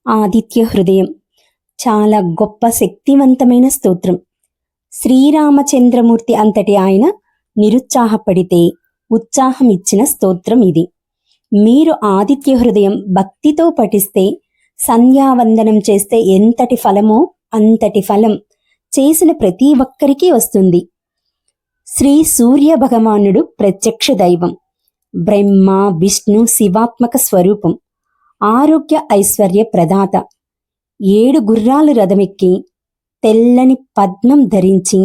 ఆదిత్య హృదయం చాలా గొప్ప శక్తివంతమైన స్తోత్రం. శ్రీరామచంద్రమూర్తి అంతటి ఆయన నిరుత్సాహపడితే ఉత్సాహం ఇచ్చిన స్తోత్రం ఇది. మీరు ఆదిత్య హృదయం భక్తితో పఠిస్తే, సంధ్యావందనం చేస్తే ఎంతటి ఫలమో అంతటి ఫలం చేసిన ప్రతి ఒక్కరికి వస్తుంది. శ్రీ సూర్య భగవానుడు ప్రత్యక్ష దైవం. బ్రహ్మ విష్ణు శివాత్మక స్వరూపం. ఆరోగ్య ఐశ్వర్య ప్రదాత. 7 గుర్రాలు రథమెక్కి తెల్లని పద్మం ధరించి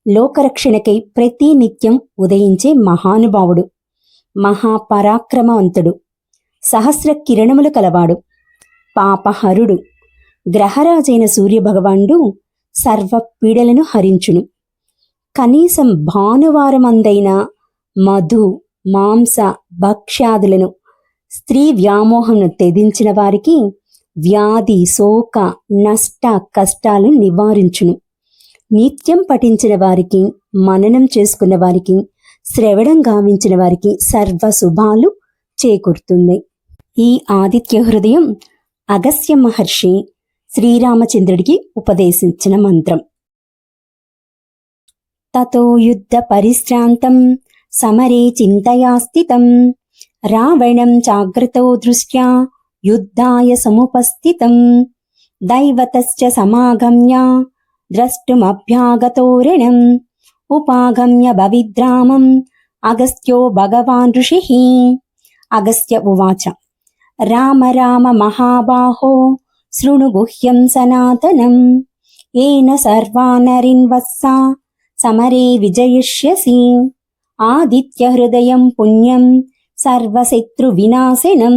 లోకరక్షణకై ప్రతి నిత్యం ఉదయించే మహానుభావుడు. మహాపరాక్రమవంతుడు. సహస్ర కిరణములు కలవాడు. పాపహరుడు. గ్రహరాజైన సూర్యభగవానుడు సర్వ పీడలను హరించును. కనీసం భానువారమందైన మధు మాంస భక్ష్యాదులను, స్త్రీ వ్యామోహంను తెదించిన వారికి వ్యాధి శోక నష్ట కష్టాలు నివారించును. నిత్యం పఠించిన వారికి, మననం చేసుకున్న వారికి, శ్రవణం గావించిన వారికి సర్వ శుభాలు చేకూరుతుంది. ఈ ఆదిత్య హృదయం అగస్త్య మహర్షి శ్రీరామచంద్రుడికి ఉపదేశించిన మంత్రం. తతో యుద్ధ పరిశ్రాంతం సమరే చింతయా స్థితం రావణం జాగ్రతో దృష్ట్యా యుద్ధాయ సముపస్థితం దైవతస్య సమాగమ్య ద్రష్టుమభ్యాగతోరణం ఉపాగమ్య భవిద్రామం అగస్త్యో భగవాన్ ఋషిః. అగస్త్య ఉవాచ రామ రామ మహాబాహో శృణు గుహ్యం సనాతనం ఏన సర్వానరిన్ వత్సా సమరే విజయిష్యసి. ఆదిత్య హృదయం పుణ్యం సర్వశత్రు వినాశనం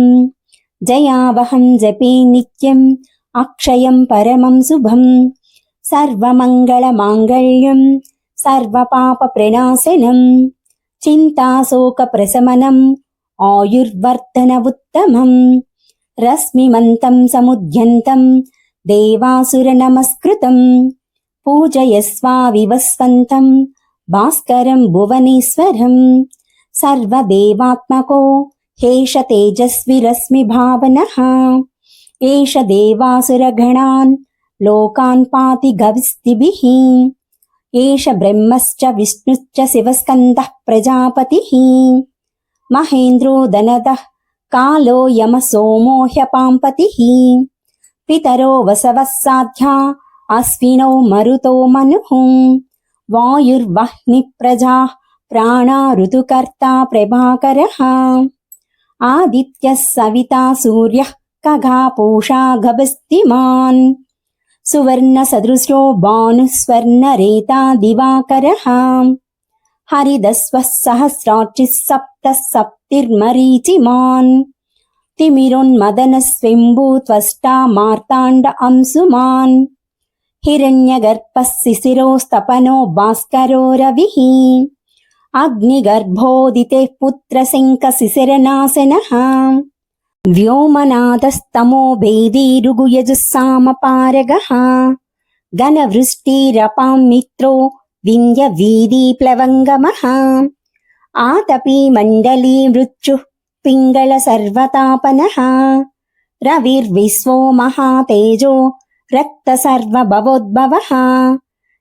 జయావహం జపే నిత్యం అక్షయం పరమం శుభం సర్వమంగళ మాంగళ్యం సర్వపాప ప్రణాశనం చింతాశోక ప్రశమనం ఆయుర్వర్ధన ఉత్తమం రశ్మిమంతం సముద్యంతం దేవాసుర నమస్కృతం పూజయస్వా వివస్వంతం భాస్కరం భువనేశ్వరం సర్వదేవాత్మకో హేష తేజస్వి రశ్మి భావనః ఏష దేవాసురగణాన్ లోకాన్ పాతి గవిస్తిభిః ఏష బ్రహ్మశ్చ విష్ణుశ్చ శివస్కందః ప్రజాపతిః మహేంద్రో దనదః కాలో యమ సోమో హ్యపాంపతిః పితరో వసవః సాధ్యా అశ్వినో మరుతో మనుః వాయుర్వహ్ని ప్రజాః ప్రాణా ఋతుకర్తా ప్రభాకరః ఆదిత్యః సవితా సూర్యః ఖగా పూషా గభస్తిమాన్ సువర్ణ సదృశో భానుః స్వర్ణరేతా దివాకరః హరిదస్వః సహస్రాక్షిః సప్త సప్తిర్మరీచిమాన్ తిమిరోన్మదనః స్వింభూ త్వష్టా మార్తాండ అంశుమాన్ హిరణ్యగర్భః శిశిరోస్తపనో భాస్కరో రవిః అగ్నిగర్భోదితేః పుత్రశంఖ శిశిరనాశనః వ్యోమనాదస్తమో భేదీ ఋగుయజుస్సామపారగః ఘనవృష్టిరపాం మిత్రో వింధ్య వీదీ ప్లవంగమః ఆతపీ మండలీ మృత్యుః పింగళ సర్వతాపనః రవిర్విశ్వో మహాతేజో రక్త సర్వభవోద్భవః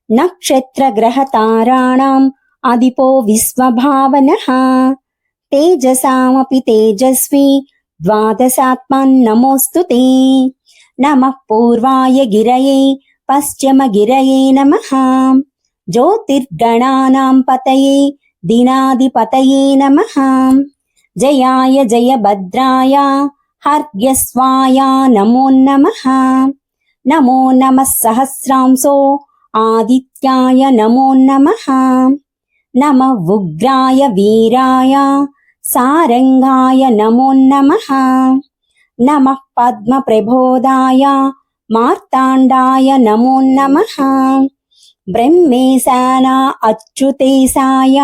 నక్షత్రగ్రహతారాణాం అదిపో విశ్వభావనః తేజసామపి తేజస్వి ద్వాదశాత్మన్నమోऽస్తుతే నమః పూర్వాయ గిరయే పశ్చిమ గిరయే నమః జ్యోతిర్గణానాం పతయే దినాధిపతయే నమః జయాయ జయభద్రాయ హర్యస్వాయ నమో నమః నమో నమః సహస్రాంశో ఆదిత్యాయ నమో నమః నమః ఉగ్రాయ వీరాయ సారంగాయ నమో నమః నమః పద్మప్రబోధాయ మార్తాండాయ నమో నమః బ్రహ్మేశాన అచ్యుతేశాయ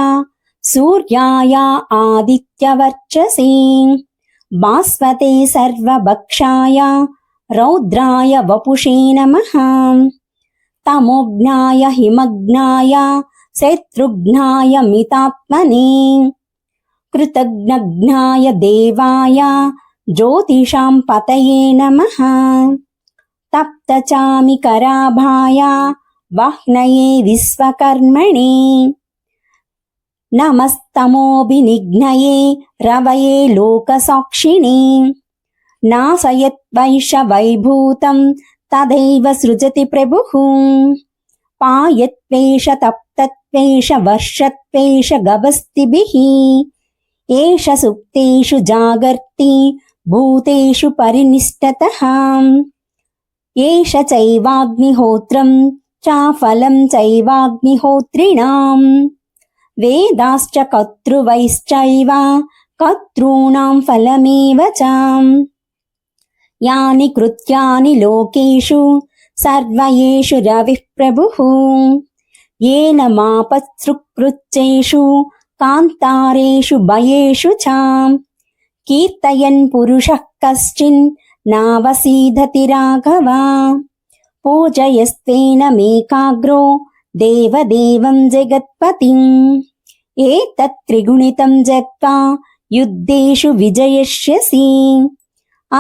సూర్యాయ ఆదిత్యవర్చసే భాస్వతే సర్వభక్షాయ రౌద్రాయ వపుషే నమః తమోజ్ఞాయ హిమజ్ఞాయ శత్రుఘ్నాయ మితాత్మనే కృతజ్ఞజ్ఞాయ దేవాయ ज्योतिषां पतये नमः। तप्तचामिकराभाय वाह्नये विश्वकर्मणे नमस्तमोऽभिनिघ्नये रवये लोकसाक्षिणे नाशयद्वैषवैभूतं तदैव सृजति प्रभुः पायत्वेष तप्तत्वेष वर्षत्वेष गभस्तिभिः एष सुप्तेषु जागर्ति भूतेषु परिनिष्ठतः एष चैवाग्निहोत्रं चाफलं चैवाग्निहोत्रिणां वेदाश्च कर्तृवैश्चैव कर्तॄणां फलमेव च यानि कृत्यानि लोकेषु सर्वयेषु रविः प्रभुः येन मापत्सृक्कृच्चेषु कान्तारेषु भयेषु च कीर्तयन् पुरुषः कश्चिन् नावसीदति राघव पूजयस्तेन मेकाग्रो देवदेवं जगत्पतिम् एतत् त्रिगुणितं जप्त्वा युद्धेषु विजयिष्यसि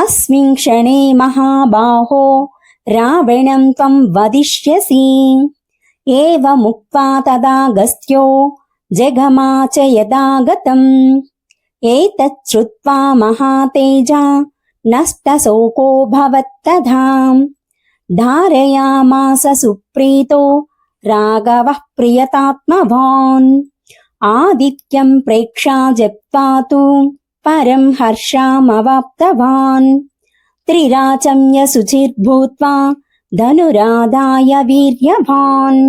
अस्मिन् क्षणे महाबाहो रावणं त्वं वदिष्यसि एवमुक्त्वा तदागस्त्यो जगमाच यदागतम् एतत् श्रुत्वा महातेजा नष्टशोको भवत्तथा धारयामास सुप्रीतो राघवः प्रियतात्मवान् आदित्यं प्रेक्षा जप्त्वा तु परं हर्षामवाप्तवान् त्रिराचम्य शुचिर्भूत्वा धनुरादाय वीर्यवान्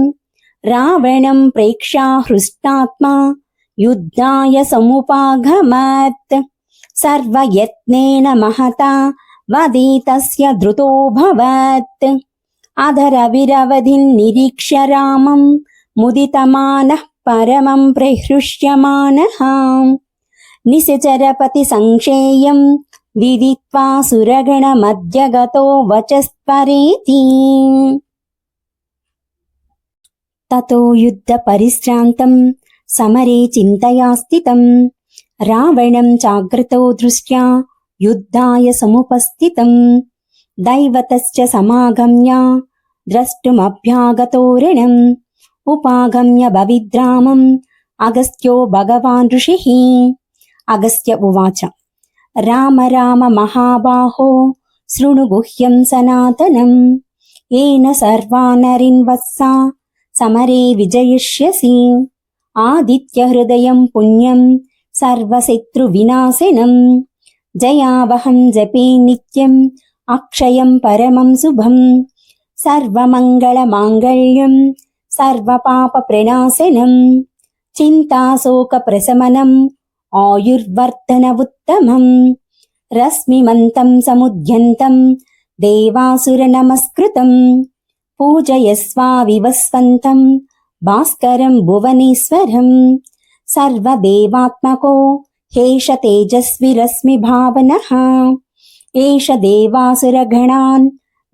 रावणं प्रेक्षा हृष्टात्मा युद्धाय समुपागमत् सर्वयत्नेन महता वदितस्य धृतोऽभवत् अधरविरवधिं निरीक्ष्य रामं मुदितमानः परमं प्रहृष्यमानः निशिचरपति संक्षेयं विदित्वा सुरगणमध्य गतो वचस्परेति ततो युद्धपरिश्रान्तं समरे चिन्तया स्थितं रावणं चाग्रतो दृष्ट्या युद्धाय समुपस्थितं दैवतश्च समागम्य द्रष्टुमभ्यागतो रणम् उपागम्य भविद्रामम् अगस्त्यो भगवान् ऋषिः अगस्त्य उवाच राम राम महाबाहो शृणु गुह्यं सनातनम् येन सर्वानरिन् वत्सा समरे विजयिष्यसि आदित्यहृदयं पुण्यं सर्वशत्रुविनाशनम् जयावहं जपे नित्यम् अक्षयं परमं शुभम् सर्वमङ्गलमाङ्गल्यं सर्वपापप्रणाशनम् चिन्ताशोकप्रशमनम् आयुर्वर्धनमुत्तमम् रश्मिमन्तं समुद्यन्तं देवासुरनमस्कृतम् पूजयस्वा विवस्वन्तं भास्करं भुवनेश्वरम् सर्वदेवात्मको हेष तेजस्वी रश्मिभावनः एष देवासुरगणान्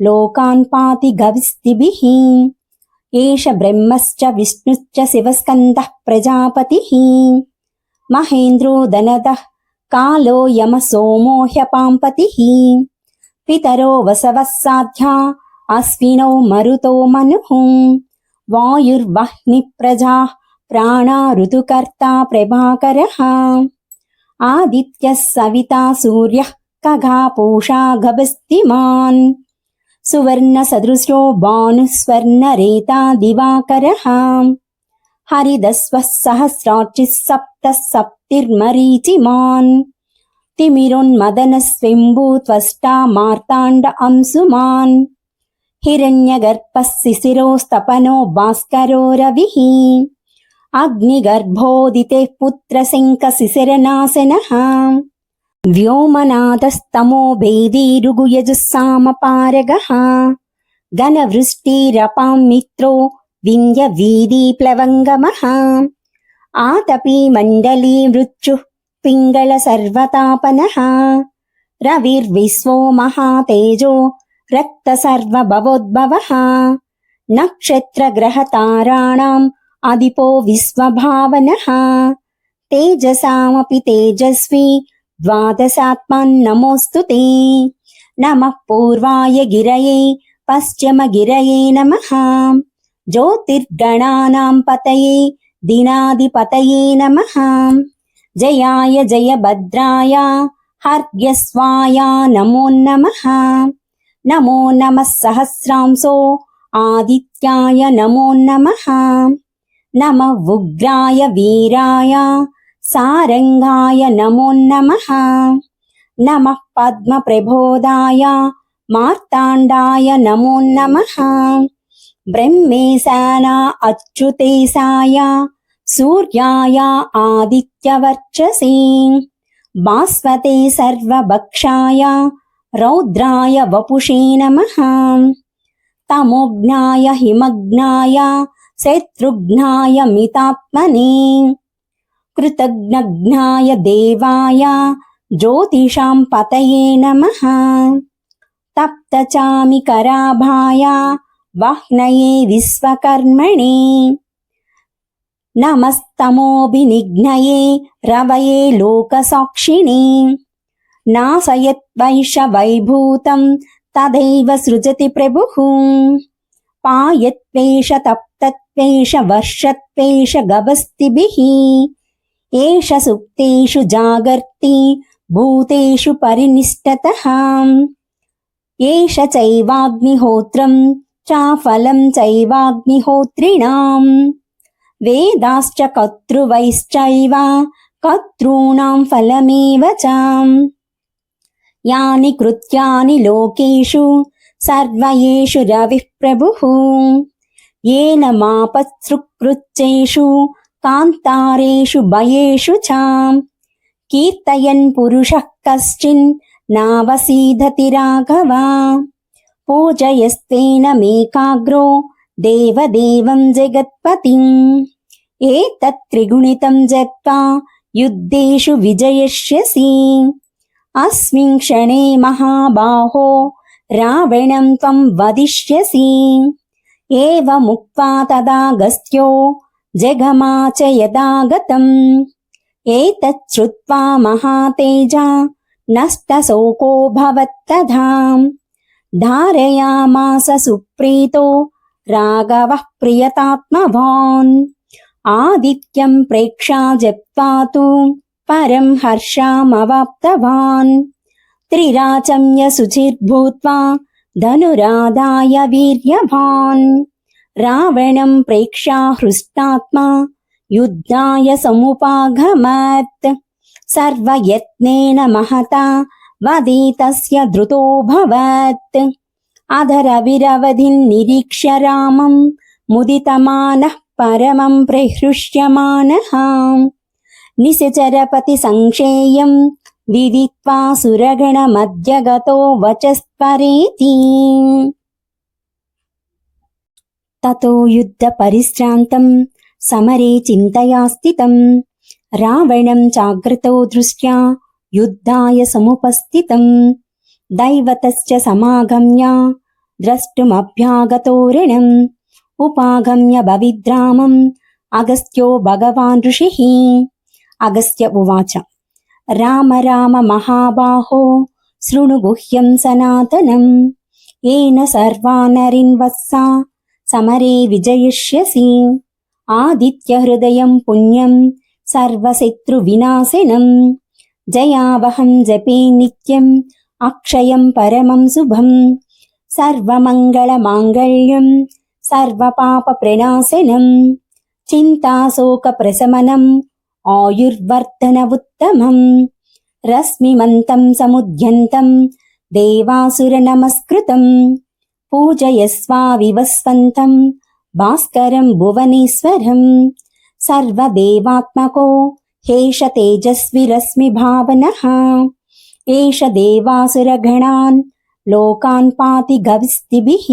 लोकान् पाति गविस्तिभिः एष ब्रह्मश्च विष्णुश्च शिवस्कन्दः प्रजापतिः महेन्द्रो दनदः कालो यमः सोमो ह्यपाम्पतिः पितरो वसवः साध्या अश्विनौ मरुतो मनुः वायुर्वह्निप्रजाः प्राणा ऋतुकर्ता प्रभाकरः आदित्यः सविता सूर्यः खगः पूषा गभस्तिमान् सुवर्णसदृशो भानुः स्वर्णरेता दिवाकरः हरिदस्वः सहस्रार्चिः सप्तः सप्तिर्मरीचिमान् तिमिरोन्मदनस्विम्बु त्वष्टा मार्ताण्ड अंशुमान् हिरण्यगर्भः शिशिरोस्तपनो भास्करो रविः अग्निगर्भोदितेः पुत्रशङ्खशिशिरनाशनः व्योमनादस्तमो भेदी ऋगुयजुस्सामपारगः घनवृष्टिरपां मित्रो विन्ध्यवीधिप्लवङ्गमः आतपी मण्डली मृत्युः पिङ्गलसर्वतापनः रविर्विश्वो महातेजो रक्तसर्वभवोद्भवः नक्षत्रग्रहताराणाम् अधिपो विश्वभावनः तेजसामपि तेजस्वी ద్వాదశాత్మన్నమోऽस्तु ते। నమః పూర్వాయ గిరయే పశ్చిమగిరయే నమః। జ్యోతిర్గణానాం పతయే దినాధిపతయే నమః। జయాయ జయభద్రాయ హర్యస్వాయ నమో నమః। నమో నమః సహస్రాంశో ఆదిత్యాయ నమో నమః। నమః ఉగ్రాయ వీరాయ సారంగాయ నమో నమః। నమః పద్మప్రబోధాయ మార్తాండాయ నమో నమః। బ్రహ్మేశాన అచ్యుతేశాయ సూర్యాయ ఆదిత్యవర్చసే భాస్వతే సర్వభక్షాయ రౌద్రాయ వపుషే నమః। తమోఘ్నాయ హిమఘ్నాయ శత్రుఘ్నాయ మితాత్మనే కృతజ్ఞఘ్నాయ దేవాయ జ్యోతిషాం పతయే నమః। తప్తచామికరాభాయ వహ్నయే విశ్వకర్మణే నమస్తమోభినిఘ్నయే రవయే లోకసాక్షిణే నాశయద్వైష వైభూతం తదైవ సృజతి ప్రభుః। పాయత్వేష తప్తత్వేష వర్షత్వేష గభస్తిభిః ఏష సుప్తేషు జాగర్తి భూతేషు పరినిష్టతః ఏష చైవాగ్నిహోత్రం చాఫలం చైవాగ్నిహోత్రిణాం వేదాశ్చ కర్తృవైశ్చైవ కర్తॄణాం ఫలమేవ చ యాని కృత్యాని లోకేషు సర్వయేషు రవిః ప్రభుః येन मापत्सृकृच्चेषु कान्तारेषु भयेषु च कीर्तयन् पुरुषः कश्चिन् नावसीदति राघव पूजयस्तेन मेकाग्रो देवदेवं जगत्पतिम् एतत् त्रिगुणितं जप्त्वा युद्धेषु विजयिष्यसि अस्मिन् क्षणे महाबाहो रावणं त्वं वदिष्यसि एवमुक्त्वा तदागस्त्यो जगमाच यदागतम् एतत् श्रुत्वा महातेजा नष्टशोको भवत्तथा धारयामास सुप्रीतो राघवः प्रियतात्मवान् आदित्यं प्रेक्षा जप्त्वा तु परं हर्षामवाप्तवान् त्रिराचम्य शुचिर्भूत्वा धनुरादाय वीर्यवान् रावणं प्रेक्षा हृष्टात्मा युद्धाय समुपागमत् सर्वयत्नेन महता वदितस्य धृतोऽभवत् अधरविरवधिं निरीक्ष्य रामं मुदितमानः परमं प्रहृष्यमानः निशचरपति संक्षेयं विदित्वा सुरगणमध्यगतो वचस्परेति ततो युद्धपरिश्रान्तं समरे चिन्तया स्थितं रावणं चाग्रतो दृष्ट्या युद्धाय समुपस्थितं दैवतश्च समागम्य द्रष्टुमभ्यागतो रणम् उपागम्य भविद्रामम् अगस्त्यो भगवान् ऋषिः अगस्त्य उवाच राम राम महाबाहो शृणु गुह्यं सनातनम् येन सर्वानरिन् वत्सा समरे विजयिष्यसि आदित्यहृदयं पुण्यं सर्वशत्रुविनाशनम् जयावहं जपे नित्यम् अक्षयं परमं शुभम् सर्वमङ्गलमाङ्गल्यं सर्वपापप्रणाशनम् चिन्ताशोकप्रशमनम् आयुर्वर्धनमुत्तमम् रश्मिमन्तं समुद्यन्तं देवासुरनमस्कृतं पूजयस्वा विवस्वन्तं भास्करं भुवनेश्वरं सर्वदेवात्मको हेष तेजस्वी रश्मिभावनः एष देवासुरगणान् लोकान् पाति गविस्तिभिः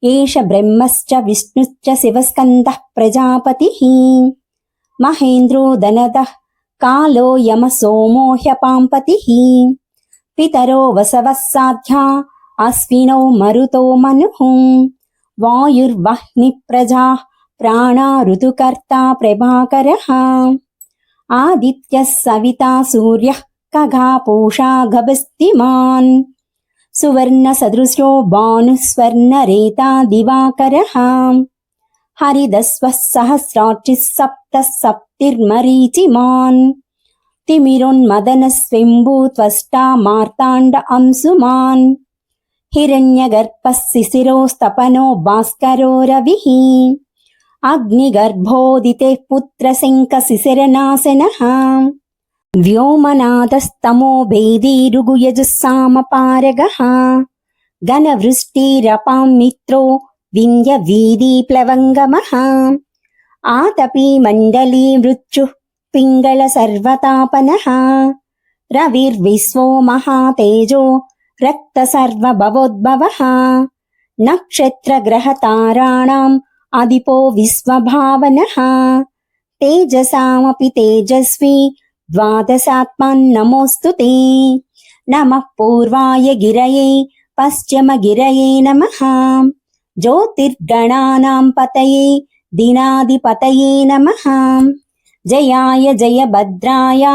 एष ब्रह्मश्च विष्णुश्च शिवस्कन्दः प्रजापतिः महेन्द्रो दनदः कालो यम सोमो ह्यपाम्पतिः पितरो वसवः साध्या अश्विनौ मरुतो मनुः वायुर्वह्निप्रजाः प्राणा ऋतुकर्ता प्रभाकरः आदित्यः सविता सूर्यः खगा पूषा गभस्तिमान् सुवर्णसदृशो भानुः स्वर्णरेता दिवाकरः हरिदस्वः सहस्राक्षिः सप्तः सप्तिर्मरीचिमान् तिमिरोन्मदनस्विम्बु त्वष्टा मार्ताण्ड अंशुमान् हिरण्यगर्भः शिशिरोस्तपनो भास्करो रविः अग्निगर्भोदितेः पुत्रशङ्खशिशिरनाशनः व्योमनादस्तमो भेदीरुगुयजुस्सामपारगः घनवृष्टिरपां मित्रो विन्ध्यवीधिप्लवङ्गमः आतपी मण्डली मृत्युः पिङ्गळ सर्वतापनः रविर्विश्वो महातेजो रक्त सर्वभवोद्भवः नक्षत्रग्रहताराणाम् अधिपो विश्वभावनः तेजसामपि तेजस्वी द्वादशात्मन् ते नमः पूर्वाय गिरये पश्चिमगिरये नमः ज्योतिर्गणानां पतये दिनाधिपतये नमः जयाय जयभद्राय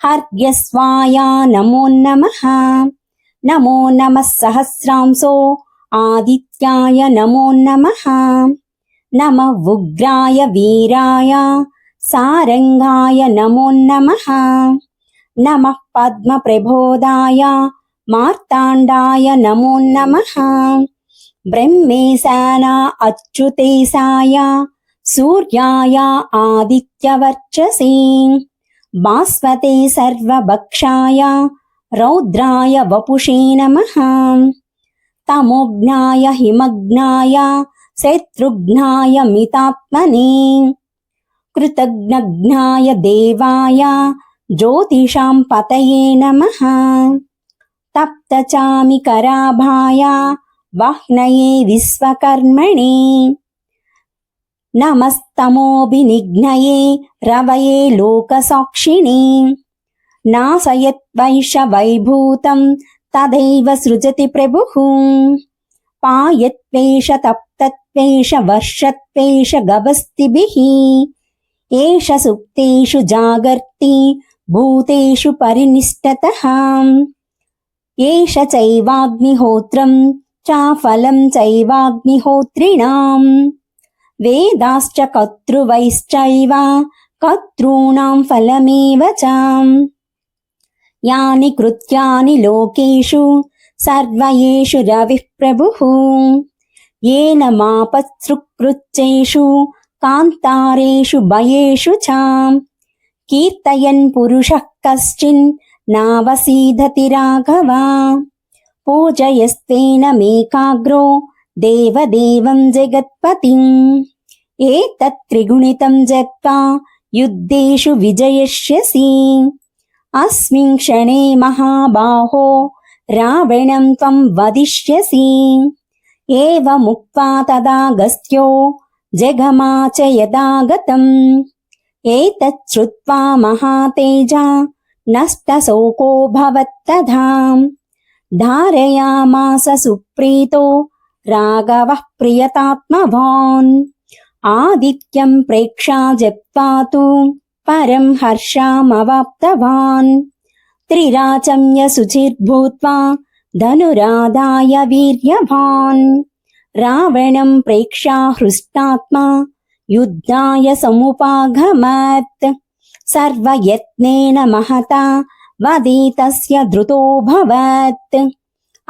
हर्यस्वाय नमो नमः नमो नमः सहस्रांशो आदित्याय नमो नमः नमः उग्राय वीराय सारंगाय नमो नमः नमः पद्मप्रबोधाय मार्ताण्डाय नमो नमः ब्रह्मेशान अच्युतेशाय सूर्याय आदित्यवर्चसे भास्वते सर्वभक्षाय रौद्राय वपुषे नमः तमोघ्नाय हिमग्नाय शत्रुघ्नाय मितात्मने कृतघ्नघ्नाय देवाय ज्योतिषां पतये नमः तप्तचामिकराभाय वह्नये विश्वकर्मणे नमस्तमोभिनिघ्नये रवये लोकसाक्षिणे नाशयद्वैषवैभूतं तदैव सृजति प्रभुः पायत्वेष तप्तत्वेष वर्षत्वेष गभस्तिभिः एष सुप्तेषु जागर्ति भूतेषु परिनिष्ठतः एष चैवाग्निहोत्रं चाफलं चैवाग्निहोत्रिणाम् वेदाश्च कर्तृवैश्चैव कर्तॄणां फलमेव च यानि कृत्यानि लोकेषु सर्वयेषु रविः प्रभुः येन मापसृकृच्चेषु कान्तारेषु भयेषु च कीर्तयन् पुरुषः कश्चिन् नावसीदति राघव पूजयस्तेन मेकाग्रो देवदेवं जगत्पतिम् एतत् त्रिगुणितं जप्त्वा युद्धेषु विजयिष्यसि अस्मिन् क्षणे महाबाहो रावणं त्वं वदिष्यसि एवमुक्त्वा तदागस्त्यो जगमाच यदागतम् एतत् श्रुत्वा महातेजा नष्टशोको भवत्तथा धारयामास सुप्रीतो राघवः प्रियतात्मवान् आदित्यं प्रेक्षा जप्त्वा तु परं हर्षामवाप्तवान् त्रिराचम्य शुचिर्भूत्वा धनुरादाय वीर्यवान् रावणं प्रेक्षा हृष्टात्मा युद्धाय समुपागमत् सर्वयत्नेन महता वदितस्य धृतोऽभवत्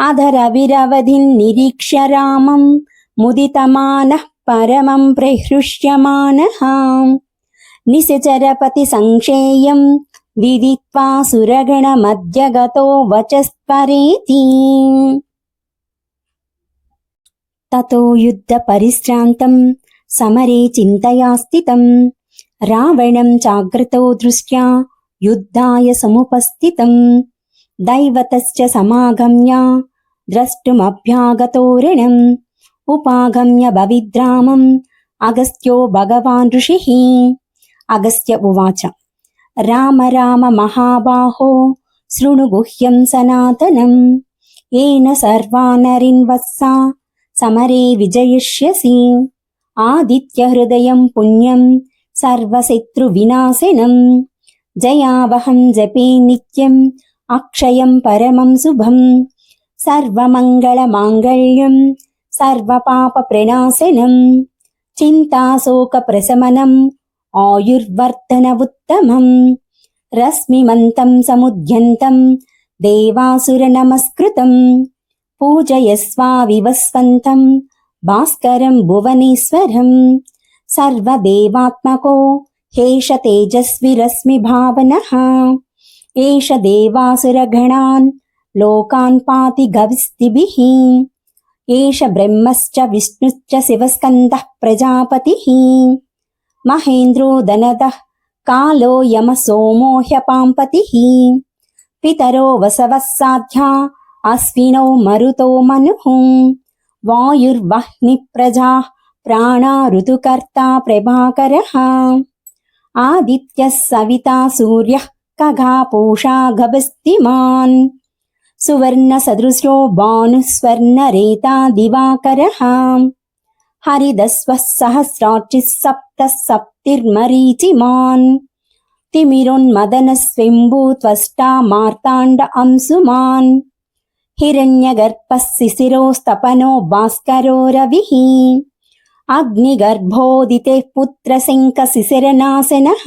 अधरविरवधिं निरीक्ष्य रामं मुदितमानः परमं प्रहृष्यमानः निशिचरपति संक्षेयं विदित्वा सुरगणमध्यगतो वचस्परेति ततो युद्धपरिश्रान्तं समरे चिन्तया स्थितं रावणं चाग्रतो दृष्ट्या युद्धाय समुपस्थितं दैवतश्च समागम्य द्रष्टुमभ्यागतोरणम् उपागम्य भविद्रामम् अगस्त्यो भगवान् ऋषिः अगस्त्य उवाच राम राम महाबाहो शृणु गुह्यं सनातनम् येन सर्वानरिन् वत्सा समरे विजयिष्यसि आदित्यहृदयं पुण्यं सर्वशत्रुविनाशनम् जयावहं जपे नित्यम् अक्षयं परमं शुभं सर्वमङ्गलमाङ्गल्यं सर्वपापप्रणाशनं चिन्ताशोकप्रशमनम् आयुर्वर्धनमुत्तमम् रश्मिमन्तं समुद्यन्तं देवासुरनमस्कृतं पूजयस्वाविवस्वन्तं भास्करं भुवनेश्वरं सर्वदेवात्मको हेष तेजस्विरश्मिभावनः एष देवासुरगणान् लोकान् पाति गविस्तिभिः एष ब्रह्मश्च विष्णुश्च शिवस्कन्दः प्रजापतिः महेन्द्रो दनदः कालो यमः सोमो ह्यपाम्पतिः पितरो वसवः साध्या अश्विनौ मरुतो मनुः वायुर्वह्निः प्रजाः प्राणा ऋतुकर्ता प्रभाकरः आदित्यः सविता सूर्यः खगा पूषा गभस्तिमान् सुवर्णसदृशो भानुः स्वर्णरेता दिवाकरः हरिदस्वः सहस्राक्षिः सप्त सप्तिर्मरीचिमान् तिमिरोन्मदनस्विम्बु त्वष्टा मार्ताण्ड अंशुमान् हिरण्यगर्भः शिशिरोस्तपनो भास्करो रविः अग्निगर्भोदितेः पुत्रशङ्खशिशिरनाशनः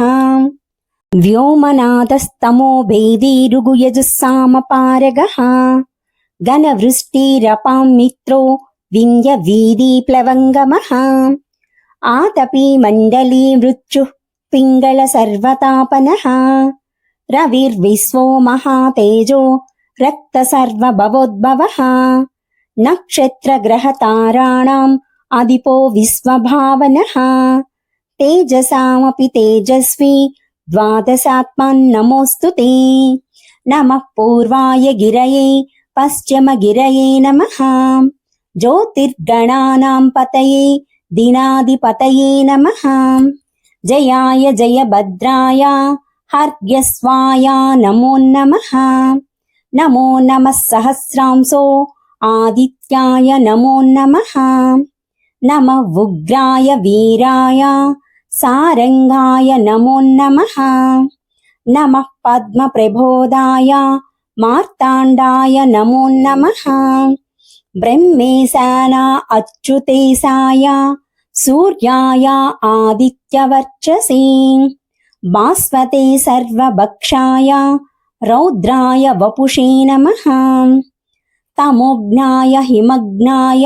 व्योमनाथस्तमो भेदी ऋगुयजुस्सामपारगः घनवृष्टिरपां मित्रो विन्ध्यवीधिप्लवङ्गमः आतपी मण्डली मृत्युः पिङ्गळ सर्वतापनः रविर्विश्वो महातेजो रक्तसर्वभवोद्भवः नक्षत्रग्रहताराणाम् अधिपो विश्वभावनः तेजसामपि तेजस्वी द्वादशात्मन्नमोऽस्तु ते नमः पूर्वाय गिरये पश्चिमगिरये नमः ज्योतिर्गणानां पतये दिनाधिपतये नमः जयाय जयभद्राय हर्यस्वाय नमो नमः नमो नमः सहस्रांशो आदित्याय नमो नमः नमः उग्राय वीराय सारंगाय नमो नमः नमः पद्मप्रबोधाय मार्ताण्डाय नमो नमः ब्रह्मेशाना अच्युतेशाय सूर्याय आदित्यवर्चसे भास्वते सर्वभक्षाय रौद्राय वपुषे नमः तमोघ्नाय हिमग्नाय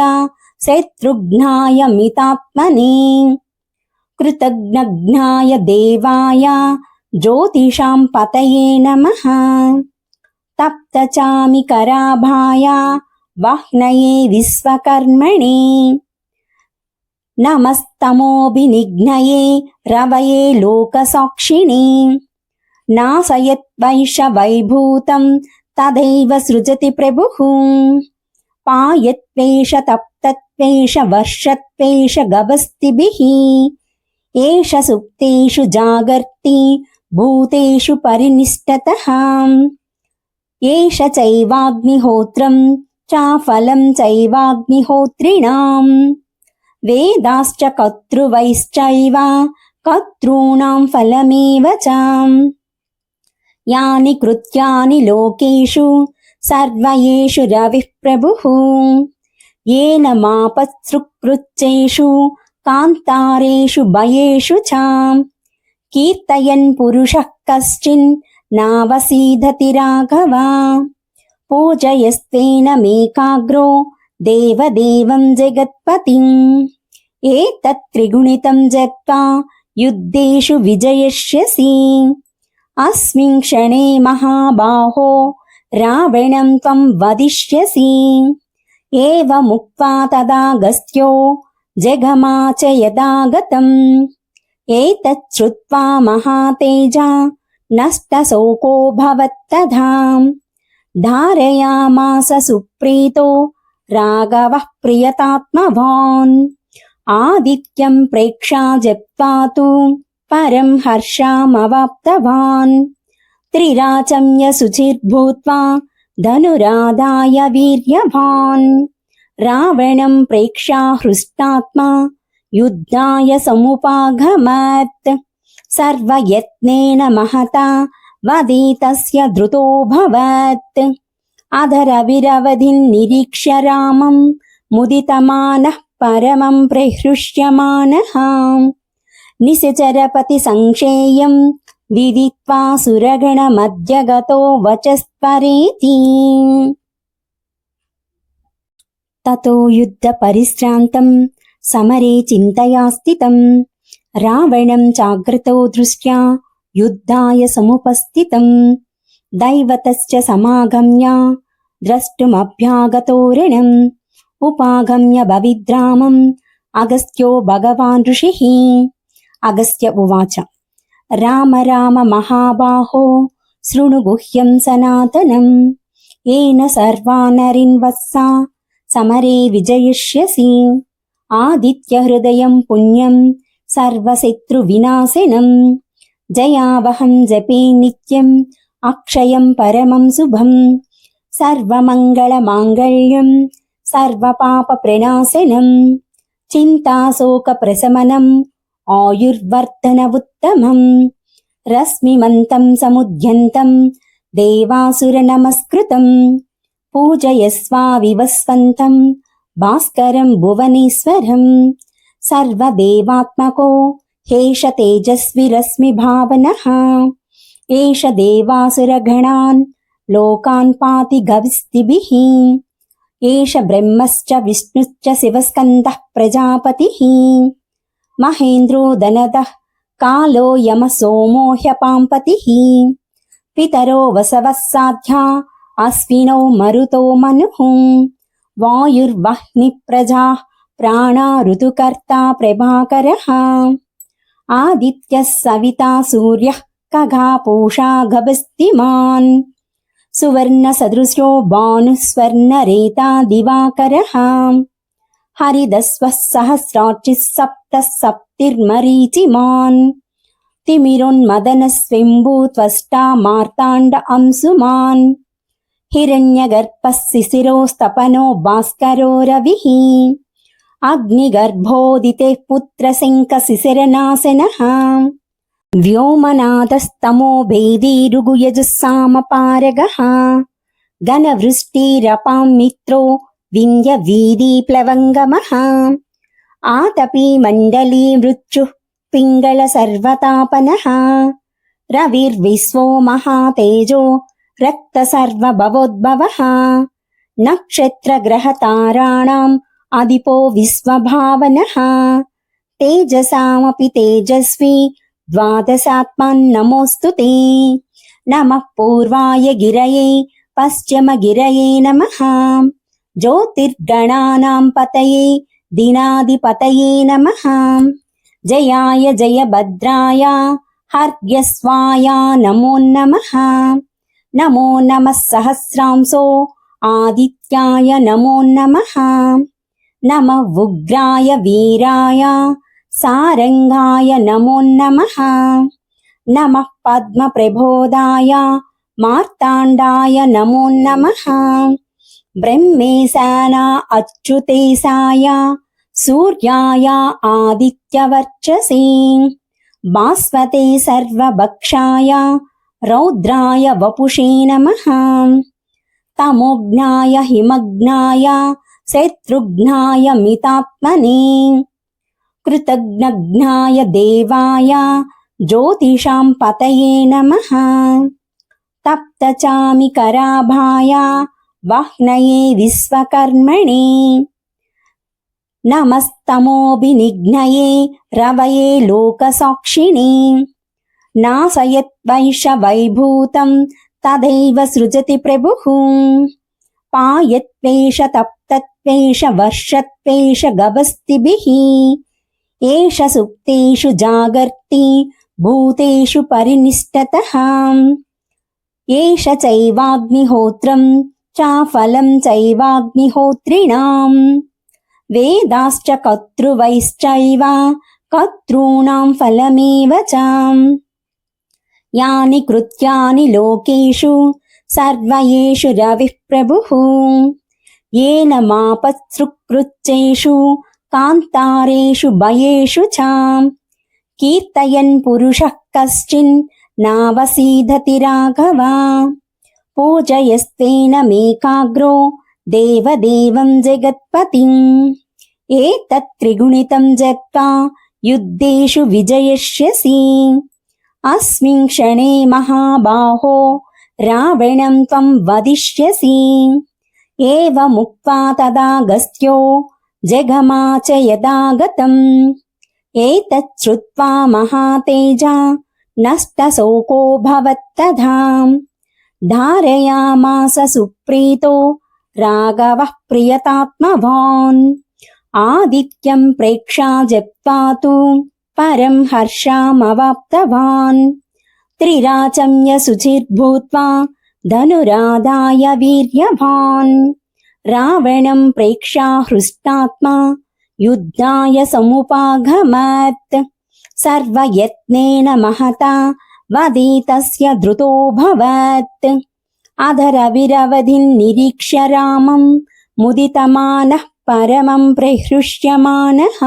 शत्रुघ्नाय मितात्मने कृतघ्नघ्नाय देवाय ज्योतिषां पतये नमः तप्तचामिकराभाय वाह्नये विश्वकर्मणे नमस्तमोभिनिघ्नये रवये लोकसाक्षिणे नाशयद्वैषवैभूतं तदैव सृजति प्रभुः पायत्वेष तप्तत्वेष वर्षत्वेष गभस्तिभिः एष सुप्तेषु जागर्ति भूतेषु परिनिष्ठतः एष चैवाग्निहोत्रं चाफलं चैवाग्निहोत्रिणाम् वेदाश्च कर्तृवैश्चैव कर्तॄणां फलमेव च यानि कृत्यानि लोकेषु सर्वयेषु रविः प्रभुः येन मापत्सृक्कृत्येषु कान्तारेषु भयेषु च कीर्तयन् पुरुषः कश्चिन् नावसीदति राघव पूजयस्तेन मेकाग्रो देवदेवं जगत्पतिम् एतत् त्रिगुणितं जप्त्वा युद्धेषु विजयिष्यसि अस्मिन् क्षणे महाबाहो रावणं त्वं वदिष्यसि एवमुक्त्वा तदागस्त्यो जगमाच यदागतम् एतत् श्रुत्वा महातेजा नष्टशोको भवत्तथा धारयामास सुप्रीतो राघवः प्रियतात्मवान् आदित्यं प्रेक्षा जप्त्वा तु परं हर्षमवाप्तवान् त्रिराचम्य शुचिर्भूत्वा धनुराधाय वीर्यवान् रावणं प्रेक्षा हृष्टात्मा युद्धाय समुपागमत् सर्वयत्नेन महता वदितस्य धृतोऽभवत्। अधरविरवधिन्निरीक्ष्य रामम् मुदितमानः परमम् प्रहृष्यमानः। निशिचरपति संक्षेयम् विदित्वा सुरगणमद्य गतो वचस्परेति। ततो युद्धपरिश्रान्तम् समरे चिन्तया स्थितम् रावणम् चाग्रतो दृष्ट्या युद्धाय समुपस्थितम्। दैवतश्च समागम्य द्रष्टुमभ्यागतो रणम्। उपागम्य भविद्रामम् अगस्त्यो भगवान् ऋषिः। अगस्त्य उवाच राम राम महाबाहो शृणु गुह्यम् सनातनम्। येन सर्वानरिन् वत्सा समरे विजयिष्यसि। आदित्यहृदयम् पुण्यम् सर्वशत्रुविनाशनम्। जयावहम् जपे नित्यम् अक्षयम् परमम् शुभम्। सर्वमङ्गलमाङ्गल्यम् सर्वपापप्रणाशनम्। चिन्ताशोकप्रशमनम् आयुर्वर्धनमुत्तमम्। रश्मिमन्तम् समुद्यन्तम् देवासुरनमस्कृतम्। पूजयस्वाविवस्वन्तम् भास्करम् भुवनेश्वरम्। सर्वदेवात्मको हेष तेजस्वी रश्मिभावनः। एष देवासुरगणान् लोकान् पाति गविस्तिभिः। एष ब्रह्मश्च विष्णुश्च शिवस्कन्दः प्रजापतिः। महेन्द्रो दनदः कालो यमः सोमो ह्यपाम्पतिः। पितरो वसवः साध्या अश्विनौ मरुतो मनुः। वायुर्वह्निः प्रजाः प्राणा ऋतुकर्ता प्रभाकरः। आदित्यः सविता सूर्यः खगः पूषा गभस्तिमान्। सुवर्णसदृशो भानुः स्वर्णरेता दिवाकरः। हरिदस्वः सहस्रार्चिः सप्तः सप्तिर्मरीचिमान्। तिमिरोन्मदनः स्वयम्भू त्वष्टा मार्ताण्ड अंशुमान्। हिरण्यगर्भः शिशिरोस्तपनो भास्करो रविः। अग्निगर्भोदितेः पुत्रशङ्खशिशिरनाशनः। व्योमनादस्तमो भेदी ऋगुयजुस्सामपारगः। घनवृष्टिरपां मित्रो विन्ध्यवीदी प्लवङ्गमः। आतपी मण्डली मृत्युः पिङ्गळ सर्वतापनः। रविर्विश्वो महातेजो रक्त सर्वभवोद्भवः। नक्षत्रग्रहताराणाम् अधिपो विश्वभावनः। तेजसामपि तेजस्वी द्वादशात्मन् नमोऽस्तु ते। नमः पूर्वाय गिरये पश्चिमगिरये नमः। ज्योतिर्गणानाम् पतये दिनाधिपतये नमः। जयाय जयभद्राय हर्यस्वाय नमो नमः। नमो नमः सहस्रांशो आदित्याय नमो नमः। नमः उग्राय वीराय सारंगाय नमो नमः। नमः पद्मप्रबोधाय मार्ताण्डाय नमो नमः। ब्रह्मेशाना अच्युतेशाय सूर्याय आदित्यवर्चसे। भास्वते सर्वभक्षाय रौद्राय वपुषे नमः। तमोघ्नाय हिमघ्नाय शत्रुघ्नाय मितात्मने। कृतघ्नघ्नाय देवाय ज्योतिषां पतये नमः। तप्तचामिकराभाय वह्नये विश्वकर्मणे। नमस्तमोभिनिघ्नये रवये लोकसाक्षिणे। नाशयत्वैष तदैव सृजति प्रभुः। पायत्वेष तप्तत्वेष वर्षत्वेष गभस्तिभिः। एष सुप्तेषु जागर्ति भूतेषु परिनिष्ठतः। एष चैवाग्निहोत्रम् च फलम् चैवाग्निहोत्रिणाम्। वेदाश्च कर्तृवैश्चैव कर्तॄणाम् फलमेव च। यानि कृत्यानि लोकेषु सर्वयेषु रविः प्रभुः। येन मापसृक्कृत्येषु कान्तारेषु भयेषु च। कीर्तयन् पुरुषः कश्चिन् నావసీదతి రాఘవ పూజయస్త్వేనమేకాగ్రో దేవదేవం జగత్పతిం ఏతత్ త్రిగుణితం జప్త్వా యుద్ధేషు విజయిష్యసి అస్మిన్ క్షణే మహాబాహో రావణం త్వం వదిష్యసి ఏవముక్త్వా తదాగస్త్యో జగమాచ యదాగతం ఏతత్ శ్రుత్వా మహాతేజా నష్టశోకో భవత్తథా ధారయామాస సుప్రీతో రాఘవః ప్రియతాత్మవాన్ ఆదిత్యం ప్రేక్షా జప్త్వా తు పరం హర్షామవాప్తవాన్ త్రిరాచమ్య శుచిర్భూత్వా ధనురాదాయ వీర్యవాన్ రావణం ప్రేక్షా హృష్టాత్మా యుద్ధాయ సముపాగమత్ సర్వయత్నేన మహతా వదీతస్య ధృతోభవత్ అధరవిరవధిం నిరీక్ష్య రామం ముదితమానః పరమం ప్రహృష్యమానః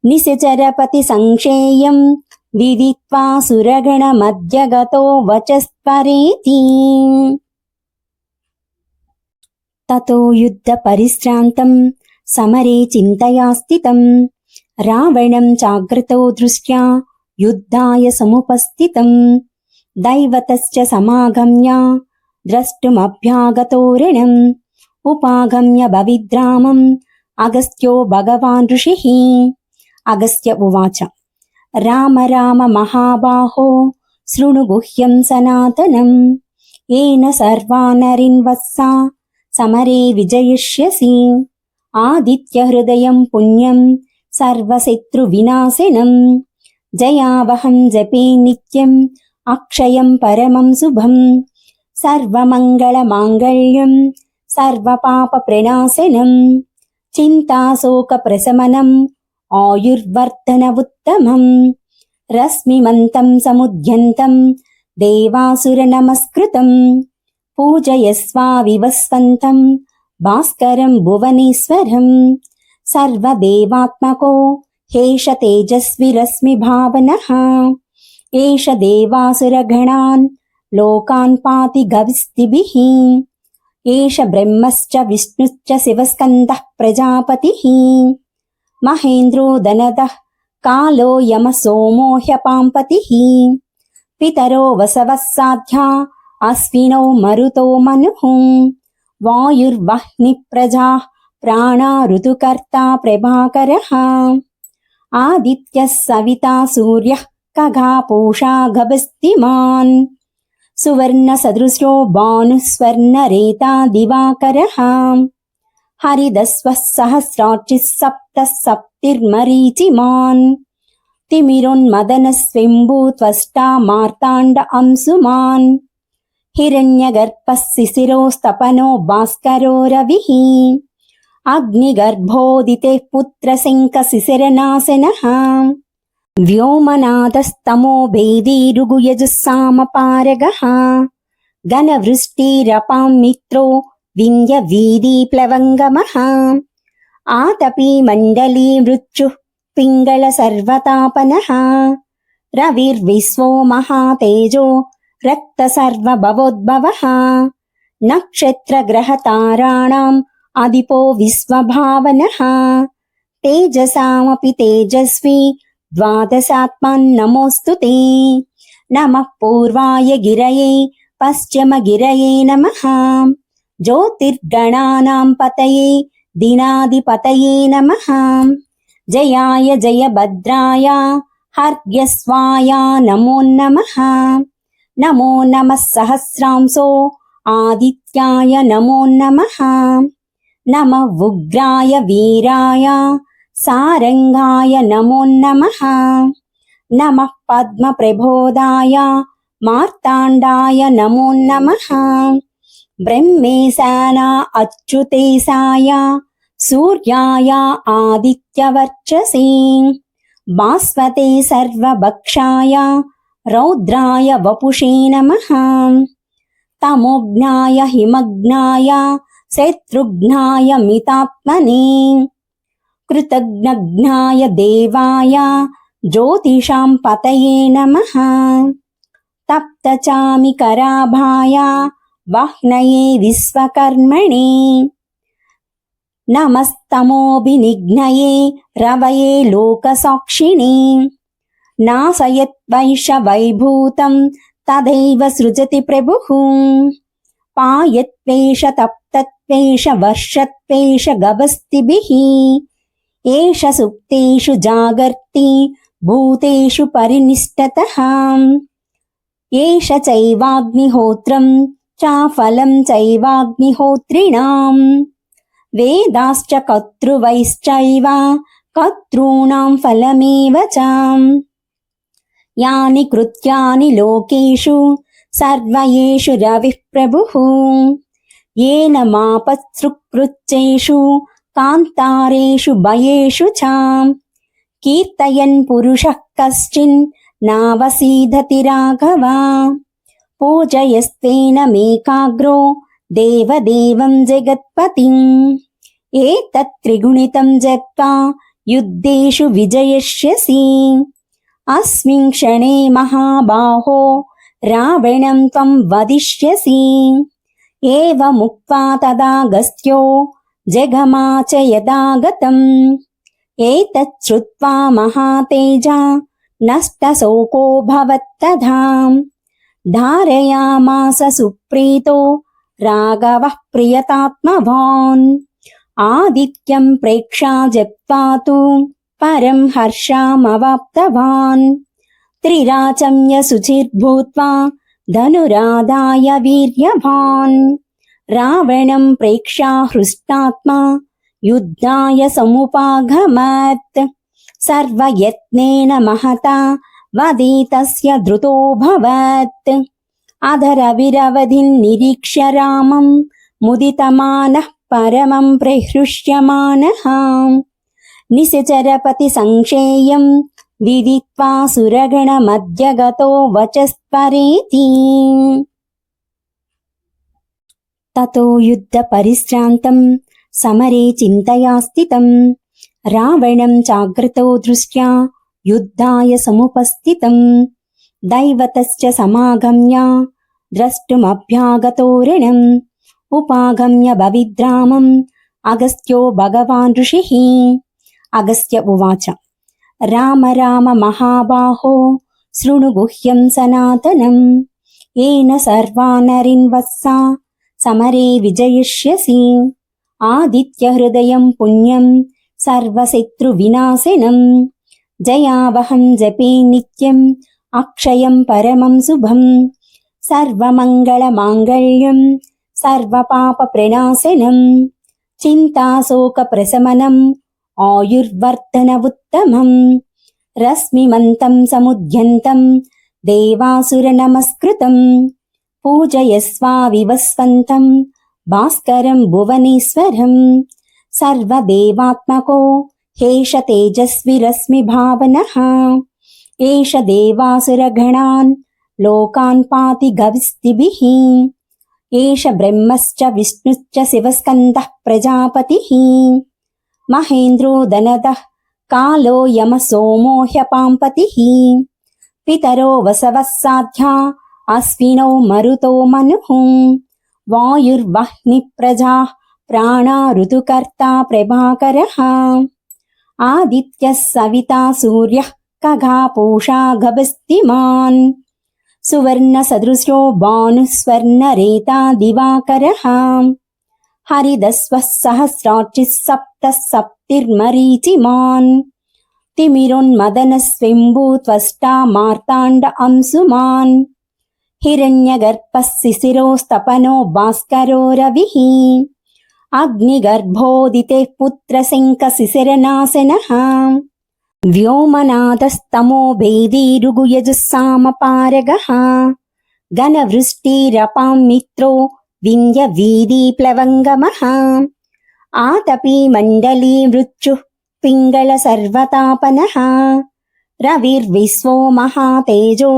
నిశచరపతి సంక్షేయం విదిత్వా సురగణమధ్యగతో వచస్పరేతి తతో యుద్ధ పరిశ్రాంతం సమరే చింతయా స్థితం రావణం చాగ్రతో దృష్ట్యా యుద్ధాయ సముపస్థితం దైవతశ్చ సమాగమ్య ద్రష్టుమభ్యాగతో రణం ఉపాగమ్య భవిద్రామం అగస్త్యో భగవాన్ ఋషిః అగస్త్య ఉవాచ రామ రామ మహాబాహో శృణు గుహ్యం సనాతనం ఏన సర్వానరిన్ వత్సా సమరే విజయిష్యసి ఆదిత్య హృదయం పుణ్యం సర్వశత్రు వినాశనం జయావహం జపే నిత్యం అక్షయం పరమం శుభం సర్వమంగళ మాంగళ్యం సర్వపాప ప్రణాశనం చింతాశోక ప్రశమనం ఆయుర్వర్ధన ఉత్తమం రశ్మిమంతం సముద్యంతం దేవాసుర నమస్కృతం పూజయస్వా వివస్వంతం భాస్కరం భువనేశ్వరం సర్వదేవాత్మకో హేష తేజస్వి రశ్మి భావనః ఏష దేవాసురగణాన్ లోకాన్ పాతి గవిస్తిభిః ఏష బ్రహ్మశ్చ విష్ణుశ్చ శివస్కందః ప్రజాపతిః మహేంద్రో దనదః కాలో యమ సోమో హ్యపాంపతిః పితరో వసవః సాధ్యా అశ్వినో మరుతో మనుః వాయుర్వహ్ని ప్రజాః ప్రాణా ఋతుకర్తా ప్రభాకరః ఆదిత్యః సవితా సూర్యః ఖగా పూషా గభస్తిమాన్ సువర్ణ సదృశో భానుః స్వర్ణరేతా దివాకరః హరిదస్వః సహస్రాక్షిః సప్తః సప్తిర్మరీచిమాన్ తిమిరోన్మదనస్వింభూ త్వష్టా మార్తాండ అంశుమాన్ హిరణ్యగర్భः శిశిరోస్తపనో భాస్కరో రవిః అగ్నిగర్భోదితే పుత్రశంఖ శిశిరనాశనః వ్యోమనాదస్తమో భేదీరుగుయజుస్సామపారగః ఘనవృష్టిరపాం మిత్రో వింధ్య వీధి ప్లవంగమః ఆతపీ మండలీ మృత్యుః పింగళ సర్వతాపనః రవిర్విశ్వో మహాతేజో రక్త సర్వభవోద్భవః నక్షత్రగ్రహతారాణాం అదిపో విశ్వభావనః తేజసామపి తేజస్వి ద్వాదశాత్మన్నమోऽस्तुते నమః పూర్వాయ గిరయే పశ్చిమ గిరయే నమః జ్యోతిర్గణానాం పతయే దినాధిపతయే నమః జయాయ జయభద్రాయ హర్యస్వాయ నమో నమః నమో నమః సహస్రాంశో ఆదిత్యాయ నమో నమః నమః ఉగ్రాయ వీరాయ సారంగాయ నమో నమః నమః పద్మప్రబోధాయ మార్తాండాయ నమో నమః బ్రహ్మేశాన అచ్యుతేశాయ సూర్యాయ ఆదిత్యవర్చసే భాస్వతే సర్వభక్షాయ రౌద్రాయ వపుషే నమః తమోఘ్నాయ హిమఘ్నాయ శత్రుఘ్నాయ మితాత్మనే కృతజ్ఞఘ్నాయ దేవాయ జ్యోతిషాం పతయే నమః तप्तचामिकराभाय वह्नये विश्वकर्मणे नमस्तमोऽभिनिघ्नये रवये लोकसाक्षिणे नासयद्वैष वैभूतं तदैव सृजति प्रभुः पायत्वेष तप्तत्वेष वर्षत्वेष गभस्तिभिः एष सुप्तेषु जागर्ति भूतेषु परिनिष्ठतः एष चैवाग्निहोत्रं चाफलं चैवाग्निहोत्रिणाम् वेदाश्च कर्तृवैश्चैव कर्तॄणां फलमेव च यानि कृत्यानि लोकेषु सर्वयेषु रविः प्रभुः येन मापत्सृक्कृत्येषु कान्तारेषु भयेषु च कीर्तयन् पुरुषः कश्चिन् नावसीदति राघव पूजयस्तेन मेकाग्रो देवदेवं जगत्पतिम् एतत् त्रिगुणितं जप्त्वा युद्धेषु विजयिष्यसि अस्मिन् क्षणे महाबाहो रावणं त्वं वदिष्यसि एवमुक्त्वा तदागस्त्यो जगमाच यदागतम् एतत् श्रुत्वा महातेजा नष्टशोको भवत्तथा धारयामास सुप्रीतो राघवः प्रियतात्मवान् आदित्यं प्रेक्षा जप्त्वा तु परं हर्षामवाप्तवान् त्रिराचम्य शुचिर्भूत्वा धनुरादाय वीर्यवान् रावणं प्रेक्षा हृष्टात्मा युद्धाय समुपागमत् सर्वयत्नेन महता वदितस्य धृतोऽभवत् अधरविरवधिं निरीक्ष्य रामं मुदितमानः परमं प्रहृष्यमानः निशिचरपति संक्षेयं विदित्वा सुरगणमध्यगतो वचस्परेति ततो युद्धपरिश्रान्तं समरे चिन्तया स्थितं रावणं चाग्रतो दृष्ट्या युद्धाय समुपस्थितं दैवतश्च समागम्य द्रष्टुमभ्यागतोरणम् उपागम्य भविद्रामम् अगस्त्यो भगवान् ऋषिः अगस्त्य उवाच राम राम महाबाहो शृणु गुह्यं सनातनम् येन सर्वा नरीन् वत्सा समरे विजयिष्यसि आदित्यहृदयं पुण्यं सर्वशत्रुविनाशनम् जयावहं जपे नित्यम् अक्षयं परमं शुभम् सर्वमङ्गलमाङ्गल्यं सर्वपापप्रणाशनम् चिन्ताशोकप्रशमनम् आयुर्वर्धनमुत्तमम् रश्मिमन्तं समुद्यन्तं देवासुरनमस्कृतम् पूजयस्वाविवस्वन्तं भास्करं भुवनेश्वरम् सर्वदेवात्मको हेष तेजस्वी रश्मिभावनः एष देवासुरगणान् लोकान् पाति गविस्तिभिः एष ब्रह्मश्च विष्णुश्च शिवस्कन्दः प्रजापतिः महेन्द्रो दनदः कालो यमः सोमो ह्यपाम्पतिः पितरो वसवः साध्या अश्विनौ मरुतो मनुः वायुर्वह्निः प्रजाः प्राणा ऋतुकर्ता प्रभाकरः आदित्यः सविता सूर्यः खगः पूषा गभस्तिमान् सुवर्णसदृशो भानुः स्वर्णरेता दिवाकरः हरिदस्वः सहस्रार्चिः सप्तः सप्तिर्मरीचिमान् तिमिरोन्मदनस्विम्भु त्वष्टा मार्ताण्ड अंशुमान् हिरण्यगर्भः शिशिरोस्तपनो भास्करो रविः अग्निगर्भोदितेः पुत्रशङ्खशिशिरनाशनः व्योमनादस्तमो भेदीरुगुयजुस्सामपारगः घनवृष्टिरपां मित्रो विन्ध्यवीधिप्लवङ्गमः आतपी मण्डली मृत्युः पिङ्गळ सर्वतापनः रविर्विश्वो महातेजो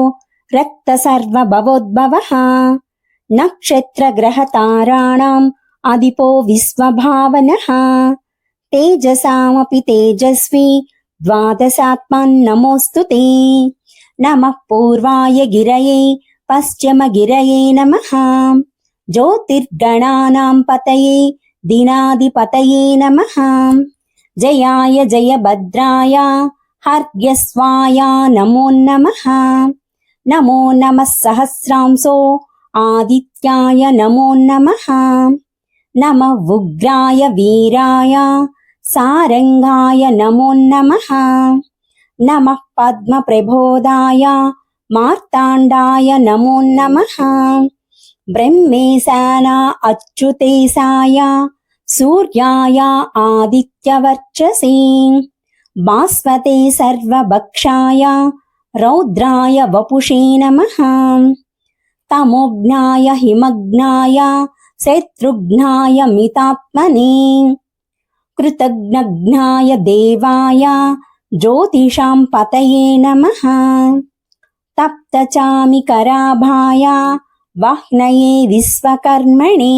रक्तसर्वभवोद्भवः नक्षत्रग्रहताराणाम् अधिपो विश्वभावनः तेजसामपि तेजस्वी द्वादशात्मन् नमोऽस्तु ते नमः पूर्वाय गिरये పశ్చిమగిరయే నమః జ్యోతిర్గణానాం పతయే దినాధిపతయే నమః జయాయ జయభద్రాయ హర్యస్వాయ నమో నమః నమో నమః సహస్రాంశో ఆదిత్యాయ నమో నమః నమః ఉగ్రాయ వీరాయ సారంగాయ నమో నమః నమః పద్మప్రబోధాయ మార్తాండాయ నమో నమః బ్రహ్మేశాన అచ్యుతేశాయ సూర్యాయ ఆదిత్యవర్చసే భాస్వతే సర్వభక్షాయ రౌద్రాయ వపుషే నమః తమోఘ్నాయ హిమగ్నాయ శత్రుఘ్నాయ మితాత్మనే కృతజ్ఞఘ్నాయ దేవాయ జ్యోతిషాం పతయే నమః తప్తచామి కరాభాయ వహ్నయే విశ్వకర్మణే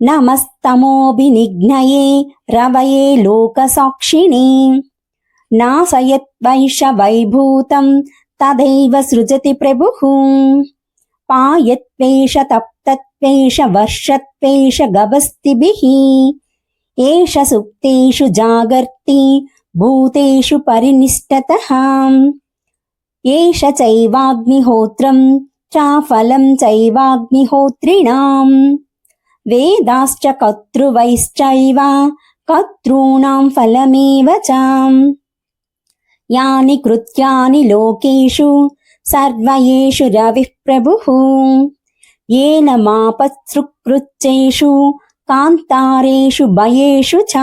నమస్తమోభినిఘ్నయే రవయే లోకసాక్షిణే నాశయద్వైష వైభూతం తదైవ సృజతి ప్రభుః పాయత్వేష తప్తత్వేష వర్షత్వేష గభస్తిభిః ఏష సుప్తేషు జాగర్తి భూతేషు పరినిష్టతః ఏష చైవాగ్నిహోత్రం చాఫలం చైవాగ్నిహోత్రిణాం వేదాశ్చ కర్తృవైశ్చైవ కర్తॄణాం ఫలమేవ చ యాని కృత్యాని లోకేషు సర్వయేషు రవిః ప్రభుః येन मापत्सृक्कृच्चेषु कान्तारेषु भयेषु च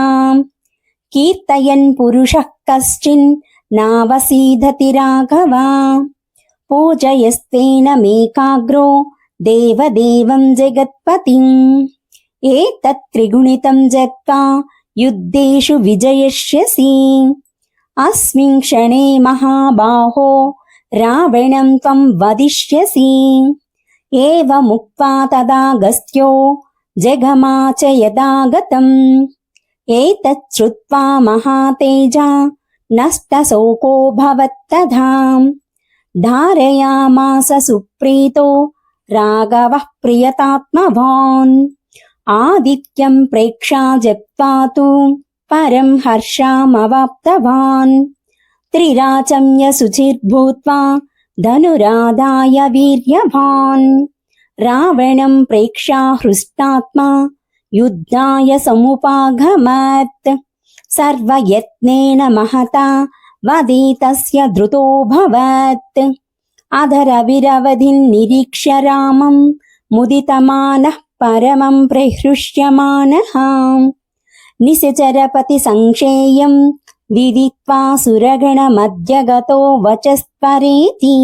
कीर्तयन् पुरुषः कश्चिन् नावसीदति राघव पूजयस्तेन मेकाग्रो देवदेवं जगत्पतिम् एतत् त्रिगुणितं जप्त्वा युद्धेषु विजयिष्यसि अस्मिन् क्षणे महाबाहो रावणं त्वं वदिष्यसि एवमुक्त्वा तदागस्त्यो जगमाच यदागतम् एतत् श्रुत्वा महातेजा नष्टशोको भवत्तथा धारयामास सुप्रीतो राघवः प्रियतात्मवान् आदित्यं प्रेक्षा जप्त्वा तु परं हर्षामवाप्तवान् त्रिराचम्य शुचिर्भूत्वा धनुरादाय वीर्यवान् रावणं प्रेक्षा हृष्टात्मा युद्धाय समुपागमत् सर्वयत्नेन महता वदितस्य धृतोऽभवत् अधरविरवधिं निरीक्ष्य रामं मुदितमानः परमं प्रहृष्यमानः निशिचरपति संक्षेयं विदित्वा सुरगणमध्यगतो वचस्परेति।